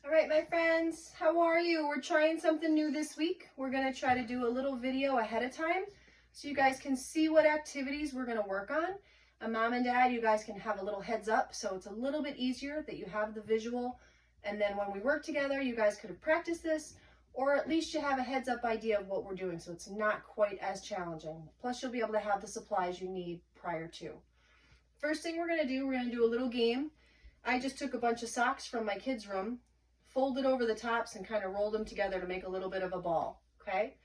All right, my friends, how are you? We're trying something new this week. We're gonna try to do a little video ahead of time so you guys can see what activities we're gonna work on. And mom and dad, you guys can have a little heads up so it's a little bit easier that you have the visual. And then when we work together, you guys could have practiced this, or at least you have a heads up idea of what we're doing so it's not quite as challenging. Plus you'll be able to have the supplies you need prior to. First thing we're gonna do a little game. I just took a bunch of socks from my kids' room, folded over the tops and kind of rolled them together to make a little bit of a ball, okay?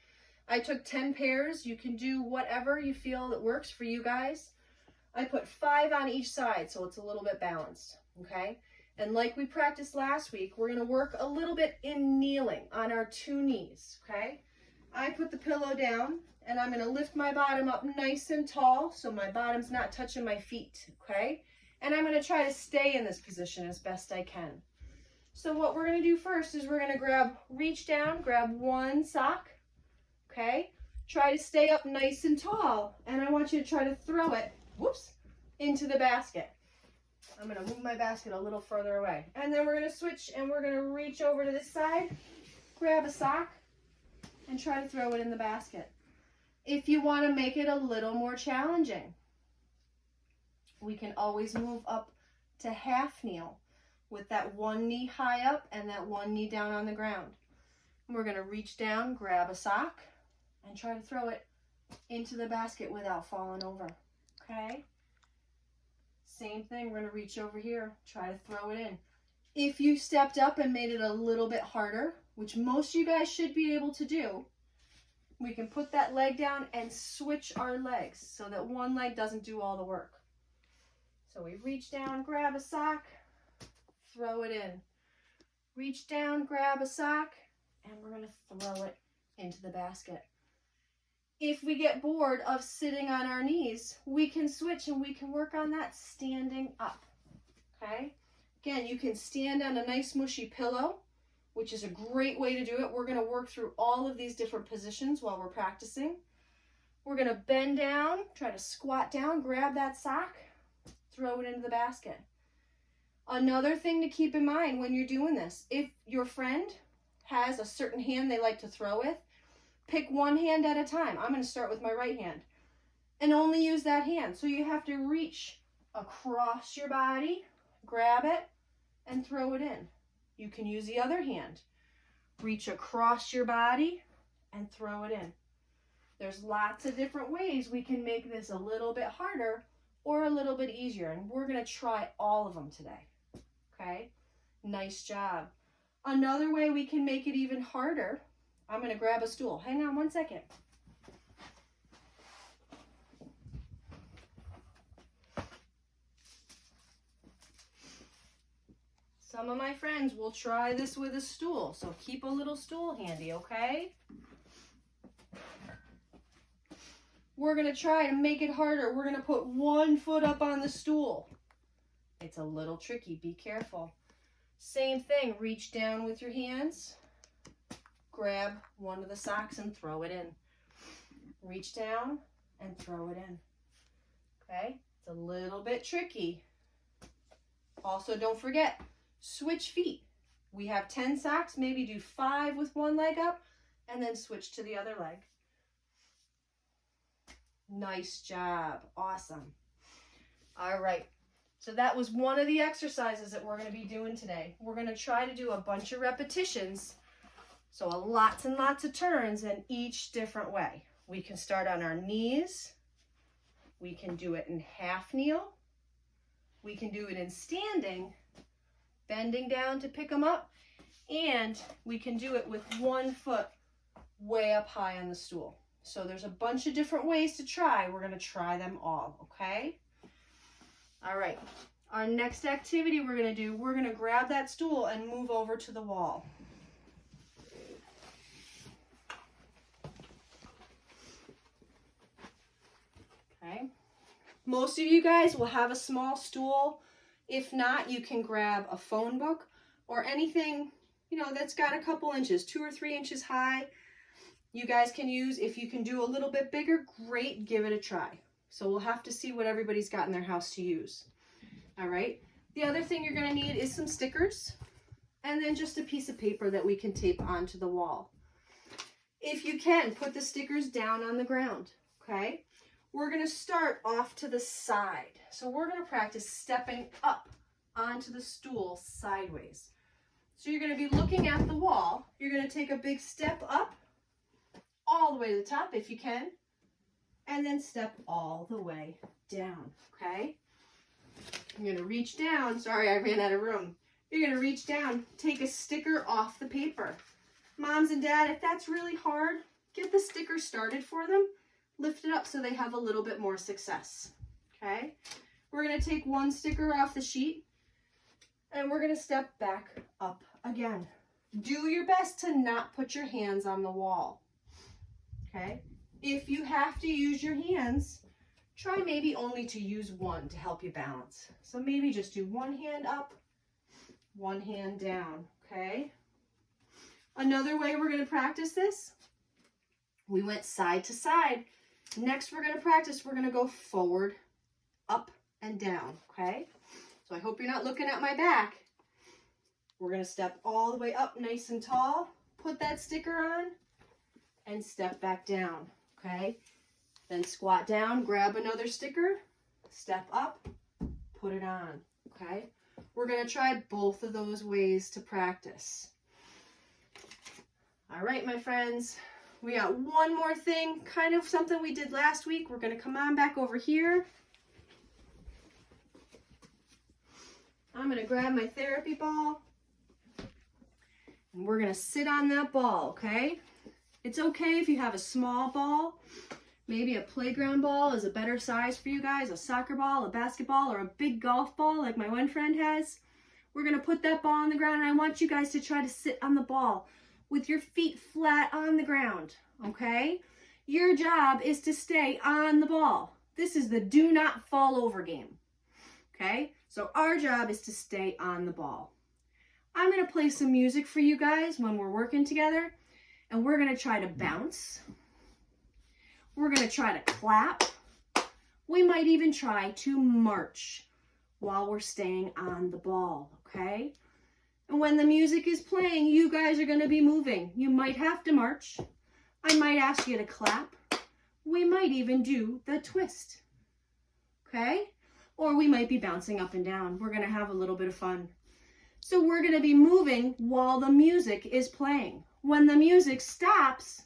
I took 10 pairs. You can do whatever you feel that works for you guys. I put 5 on each side so it's a little bit balanced, okay? And like we practiced last week, we're gonna work a little bit in kneeling on our 2 knees, okay? I put the pillow down and I'm gonna lift my bottom up nice and tall so my bottom's not touching my feet, okay? And I'm gonna try to stay in this position as best I can. So what we're going to do first is we're going to reach down, grab one sock, okay? Try to stay up nice and tall, and I want you to try to throw it, whoops, into the basket. I'm going to move my basket a little further away. And then we're going to switch, and we're going to reach over to this side, grab a sock, and try to throw it in the basket. If you want to make it a little more challenging, we can always move up to half kneel, with that one knee high up and that one knee down on the ground. We're going to reach down, grab a sock, and try to throw it into the basket without falling over, okay? Same thing, we're going to reach over here, try to throw it in. If you stepped up and made it a little bit harder, which most of you guys should be able to do, we can put that leg down and switch our legs so that one leg doesn't do all the work. So we reach down, grab a sock, throw it in. Reach down, grab a sock, and we're going to throw it into the basket. If we get bored of sitting on our knees, we can switch and we can work on that standing up, okay? Again, you can stand on a nice mushy pillow, which is a great way to do it. We're going to work through all of these different positions while we're practicing. We're going to bend down, try to squat down, grab that sock, throw it into the basket. Another thing to keep in mind when you're doing this, if your friend has a certain hand they like to throw with, pick one hand at a time. I'm going to start with my right hand and only use that hand. So you have to reach across your body, grab it, and throw it in. You can use the other hand. Reach across your body and throw it in. There's lots of different ways we can make this a little bit harder or a little bit easier, and we're going to try all of them today. Okay, nice job. Another way we can make it even harder, I'm going to grab a stool. Hang on one second. Some of my friends will try this with a stool, so keep a little stool handy, okay? We're going to try to make it harder. We're going to put one foot up on the stool. It's a little tricky, be careful. Same thing, reach down with your hands, grab one of the socks and throw it in. Reach down and throw it in. Okay, it's a little bit tricky. Also, don't forget, switch feet. We have 10 socks, maybe do 5 with one leg up and then switch to the other leg. Nice job, awesome. All right. So that was one of the exercises that we're going to be doing today. We're going to try to do a bunch of repetitions, so lots and lots of turns in each different way. We can start on our knees. We can do it in half kneel. We can do it in standing, bending down to pick them up, and we can do it with one foot way up high on the stool. So there's a bunch of different ways to try. We're going to try them all, okay? All right, our next activity we're going to grab that stool and move over to the wall. Okay, most of you guys will have a small stool. If not, you can grab a phone book or anything, that's got a couple inches, 2 or 3 inches high. You guys can use, if you can do a little bit bigger, great, give it a try. So we'll have to see what everybody's got in their house to use. All right. The other thing you're going to need is some stickers. and then just a piece of paper that we can tape onto the wall. If you can, put the stickers down on the ground, okay? We're gonna start off to the side. So we're gonna practice stepping up onto the stool sideways. So you're gonna be looking at the wall. You're gonna take a big step up, all the way to the top if you can, and then step all the way down, okay? You're gonna reach down. Sorry, I ran out of room. You're gonna reach down, take a sticker off the paper. Moms and Dad, if that's really hard, get the sticker started for them. Lift it up so they have a little bit more success, okay? We're gonna take one sticker off the sheet and we're gonna step back up again. Do your best to not put your hands on the wall, okay? If you have to use your hands, try maybe only to use one to help you balance. So maybe just do one hand up, one hand down, okay? Another way we're gonna practice this, we went side to side. Next we're gonna practice, we're gonna go forward, up, and down, okay? So I hope you're not looking at my back. We're gonna step all the way up nice and tall, put that sticker on, and step back down, okay? Then squat down, grab another sticker, step up, put it on, okay? We're gonna try both of those ways to practice. All right, my friends, we got one more thing, kind of something we did last week. We're gonna come on back over here. I'm gonna grab my therapy ball and we're gonna sit on that ball, okay? It's okay if you have a small ball. Maybe a playground ball is a better size for you guys, a soccer ball, a basketball, or a big golf ball like my one friend has. We're gonna put that ball on the ground and I want you guys to try to sit on the ball with your feet flat on the ground, okay? Your job is to stay on the ball. This is the do not fall over game, okay? So our job is to stay on the ball. I'm gonna play some music for you guys when we're working together, and we're gonna try to bounce. We're gonna try to clap. We might even try to march while we're staying on the ball, okay? And when the music is playing, you guys are gonna be moving. You might have to march. I might ask you to clap. We might even do the twist, okay? Or we might be bouncing up and down. We're gonna have a little bit of fun. So we're gonna be moving while the music is playing. When the music stops,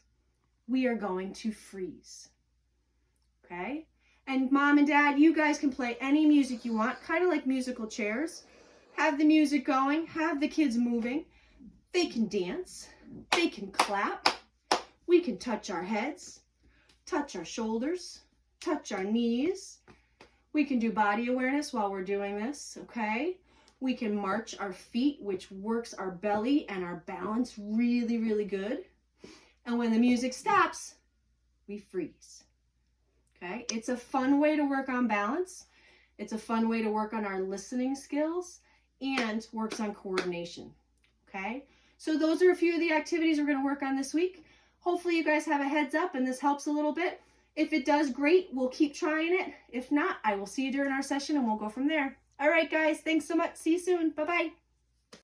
we are going to freeze, okay? And Mom and Dad, you guys can play any music you want, kind of like musical chairs. Have the music going, have the kids moving. They can dance, they can clap. We can touch our heads, touch our shoulders, touch our knees. We can do body awareness while we're doing this, okay? We can march our feet, which works our belly and our balance really, really good. And when the music stops, we freeze, okay? It's a fun way to work on balance. It's a fun way to work on our listening skills and works on coordination, okay? So those are a few of the activities we're gonna work on this week. Hopefully you guys have a heads up and this helps a little bit. If it does, great, we'll keep trying it. If not, I will see you during our session and we'll go from there. All right, guys, thanks so much. See you soon. Bye-bye.